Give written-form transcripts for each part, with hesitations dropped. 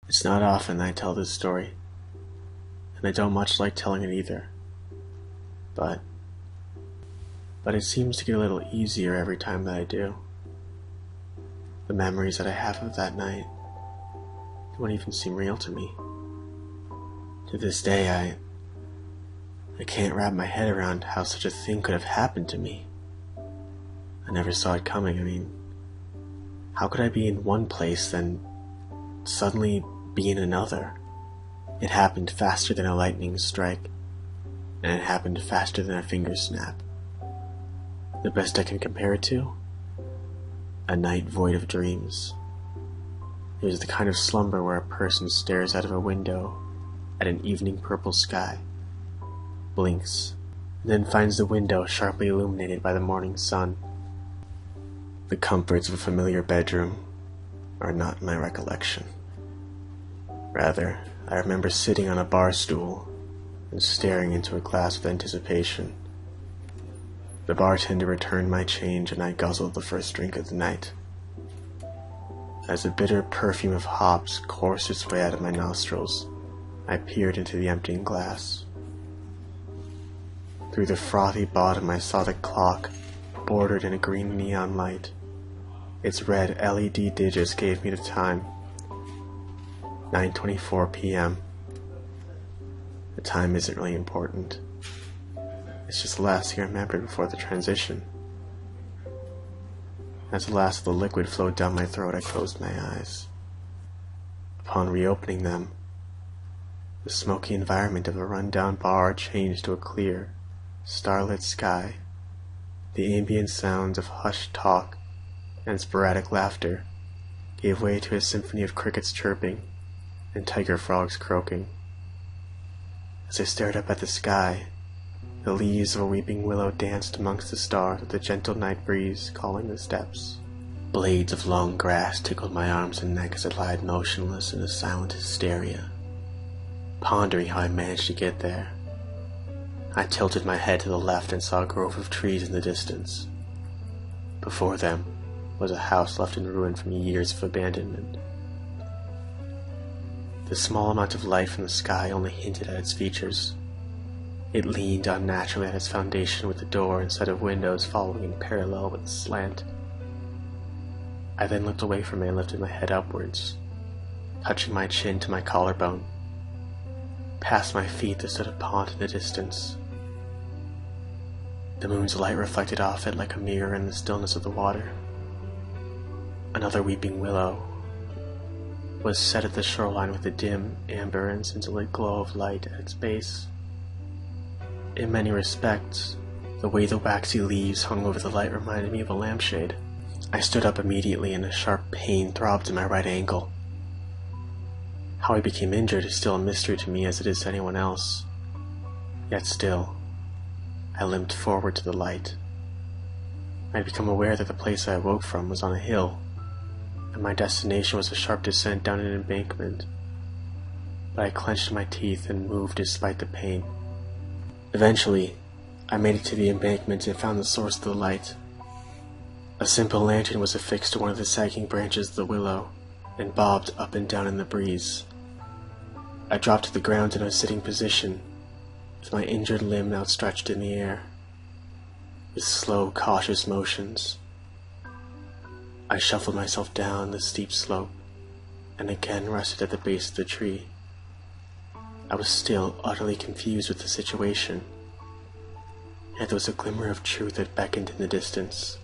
It's not often I tell this story, and I don't much like telling it either. But it seems to get a little easier every time that I do. The memories that I have of that night don't even seem real to me. To this day, I can't wrap my head around how such a thing could have happened to me. I never saw it coming. I mean, how could I be in one place then suddenly be in another? It happened faster than a lightning strike, and it happened faster than a finger snap. The best I can compare it to? A night void of dreams. It was the kind of slumber where a person stares out of a window at an evening purple sky, blinks, and then finds the window sharply illuminated by the morning sun. The comforts of a familiar bedroom are not in my recollection. Rather, I remember sitting on a bar stool and staring into a glass with anticipation. The bartender returned my change and I guzzled the first drink of the night. As the bitter perfume of hops coursed its way out of my nostrils, I peered into the emptying glass. Through the frothy bottom I saw the clock bordered in a green neon light. Its red LED digits gave me the time. 9:24 p.m. The time isn't really important. It's just the last thing I remembered before the transition. As the last of the liquid flowed down my throat, I closed my eyes. Upon reopening them, the smoky environment of a run-down bar changed to a clear, starlit sky. The ambient sounds of hushed talk and sporadic laughter gave way to a symphony of crickets chirping and tiger frogs croaking. As I stared up at the sky, the leaves of a weeping willow danced amongst the stars with the gentle night breeze calling the steps. Blades of long grass tickled my arms and neck as I lied motionless in a silent hysteria, pondering how I managed to get there. I tilted my head to the left and saw a grove of trees in the distance. Before them was a house left in ruin from years of abandonment. The small amount of light from the sky only hinted at its features. It leaned unnaturally at its foundation with the door and set of windows following in parallel with the slant. I then looked away from it and lifted my head upwards, touching my chin to my collarbone. Past my feet there stood a pond in the distance. The moon's light reflected off it like a mirror in the stillness of the water. Another weeping willow was set at the shoreline with a dim, amber and scintillating glow of light at its base. In many respects, the way the waxy leaves hung over the light reminded me of a lampshade. I stood up immediately and a sharp pain throbbed in my right ankle. How I became injured is still a mystery to me as it is to anyone else. Yet still, I limped forward to the light. I had become aware that the place I awoke from was on a hill, and my destination was a sharp descent down an embankment. But I clenched my teeth and moved despite the pain. Eventually, I made it to the embankment and found the source of the light. A simple lantern was affixed to one of the sagging branches of the willow and bobbed up and down in the breeze. I dropped to the ground in a sitting position, with my injured limb outstretched in the air. With slow, cautious motions, I shuffled myself down the steep slope and again rested at the base of the tree. I was still utterly confused with the situation, yet there was a glimmer of truth that beckoned in the distance.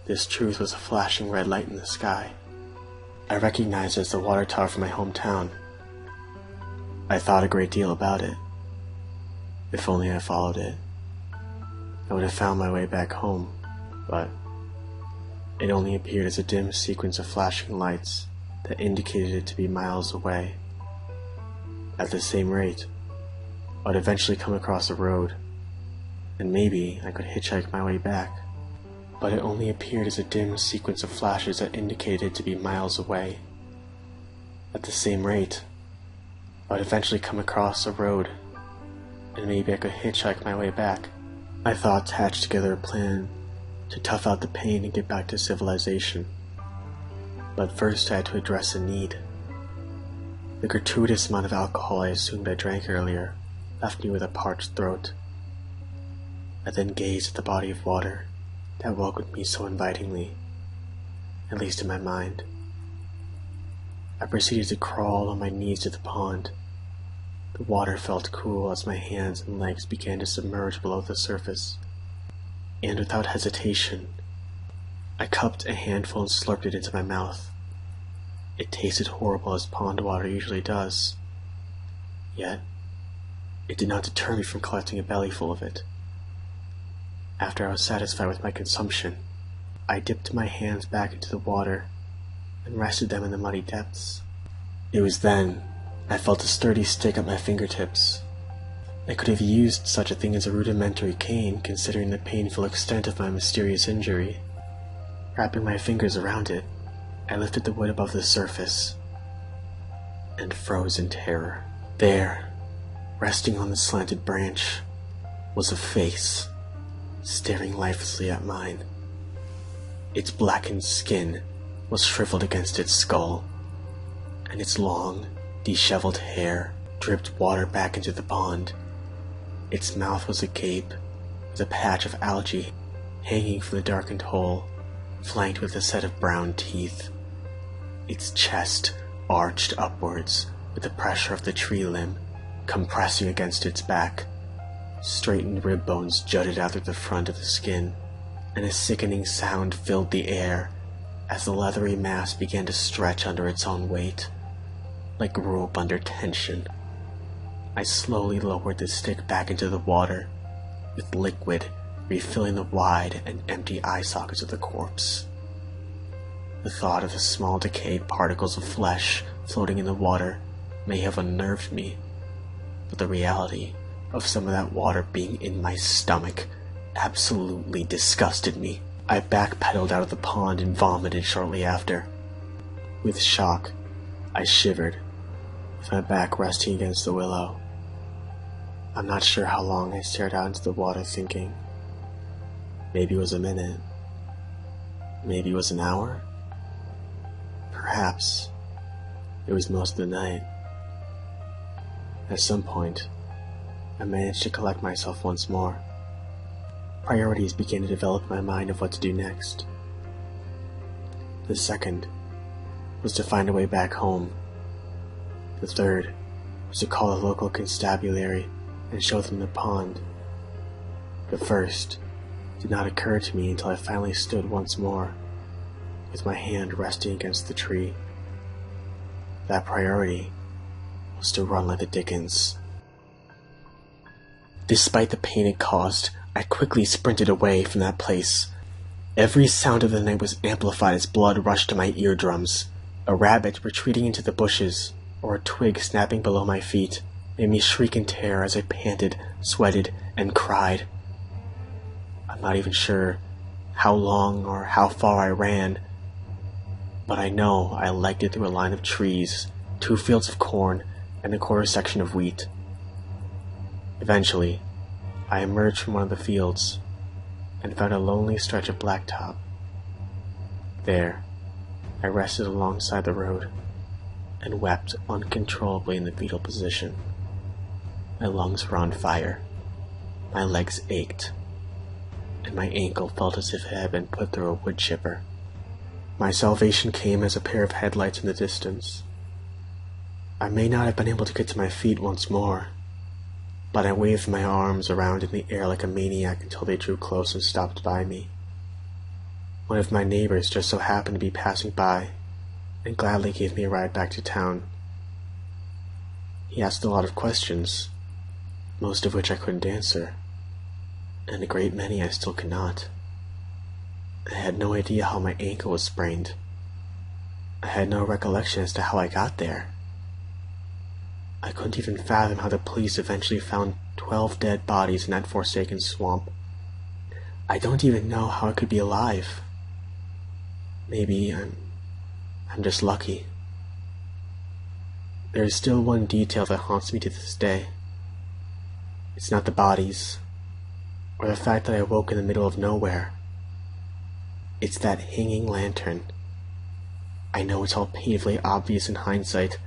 This truth was a flashing red light in the sky. I recognized it as the water tower from my hometown. I thought a great deal about it. If only I followed it, I would have found my way back home, but it only appeared as a dim sequence of flashing lights that indicated it to be miles away. At the same rate, I would eventually come across a road, and maybe I could hitchhike my way back. But it only appeared as a dim sequence of flashes that indicated it to be miles away. At the same rate, I would eventually come across a road, and maybe I could hitchhike my way back. My thoughts hatched together a plan to tough out the pain and get back to civilization. But first I had to address a need. The gratuitous amount of alcohol I assumed I drank earlier left me with a parched throat. I then gazed at the body of water that welcomed me so invitingly, at least in my mind. I proceeded to crawl on my knees to the pond. The water felt cool as my hands and legs began to submerge below the surface, and without hesitation, I cupped a handful and slurped it into my mouth. It tasted horrible as pond water usually does, yet it did not deter me from collecting a bellyful of it. After I was satisfied with my consumption, I dipped my hands back into the water and rested them in the muddy depths. It was then I felt a sturdy stick at my fingertips. I could have used such a thing as a rudimentary cane, considering the painful extent of my mysterious injury. Wrapping my fingers around it, I lifted the wood above the surface and froze in terror. There, resting on the slanted branch, was a face, staring lifelessly at mine. Its blackened skin was shriveled against its skull, and its long, disheveled hair dripped water back into the pond. Its mouth was agape, with a patch of algae hanging from the darkened hole, flanked with a set of brown teeth. Its chest arched upwards with the pressure of the tree limb compressing against its back. Straightened rib bones jutted out through the front of the skin, and a sickening sound filled the air as the leathery mass began to stretch under its own weight, like rope under tension. I slowly lowered the stick back into the water, with liquid refilling the wide and empty eye sockets of the corpse. The thought of the small decayed particles of flesh floating in the water may have unnerved me, but the reality of some of that water being in my stomach absolutely disgusted me. I backpedaled out of the pond and vomited shortly after. With shock, I shivered, with my back resting against the willow. I'm not sure how long I stared out into the water thinking. Maybe it was a minute. Maybe it was an hour. Perhaps it was most of the night. At some point, I managed to collect myself once more. Priorities began to develop in my mind of what to do next. The second was to find a way back home. The third was to call the local constabulary and show them the pond. The first did not occur to me until I finally stood once more, with my hand resting against the tree. That priority was to run like the Dickens. Despite the pain it caused, I quickly sprinted away from that place. Every sound of the night was amplified as blood rushed to my eardrums. A rabbit retreating into the bushes, or a twig snapping below my feet, made me shriek in terror as I panted, sweated, and cried. I'm not even sure how long or how far I ran, but I know I legged it through a line of trees, 2 fields of corn, and a quarter section of wheat. Eventually, I emerged from one of the fields and found a lonely stretch of blacktop. There, I rested alongside the road and wept uncontrollably in the fetal position. My lungs were on fire, my legs ached, and my ankle felt as if it had been put through a wood chipper. My salvation came as a pair of headlights in the distance. I may not have been able to get to my feet once more, but I waved my arms around in the air like a maniac until they drew close and stopped by me. One of my neighbors just so happened to be passing by, and gladly gave me a ride back to town. He asked a lot of questions, most of which I couldn't answer, and a great many I still cannot. I had no idea how my ankle was sprained. I had no recollection as to how I got there. I couldn't even fathom how the police eventually found 12 dead bodies in that forsaken swamp. I don't even know how I could be alive. Maybe I'm just lucky. There is still one detail that haunts me to this day. It's not the bodies, or the fact that I woke in the middle of nowhere. It's that hanging lantern. I know it's all painfully obvious in hindsight,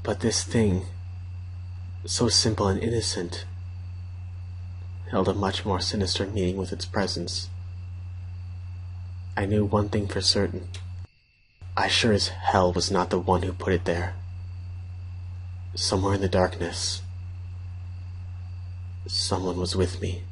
But this thing, so simple and innocent, held a much more sinister meaning with its presence. I knew one thing for certain. I sure as hell was not the one who put it there. Somewhere in the darkness, someone was with me.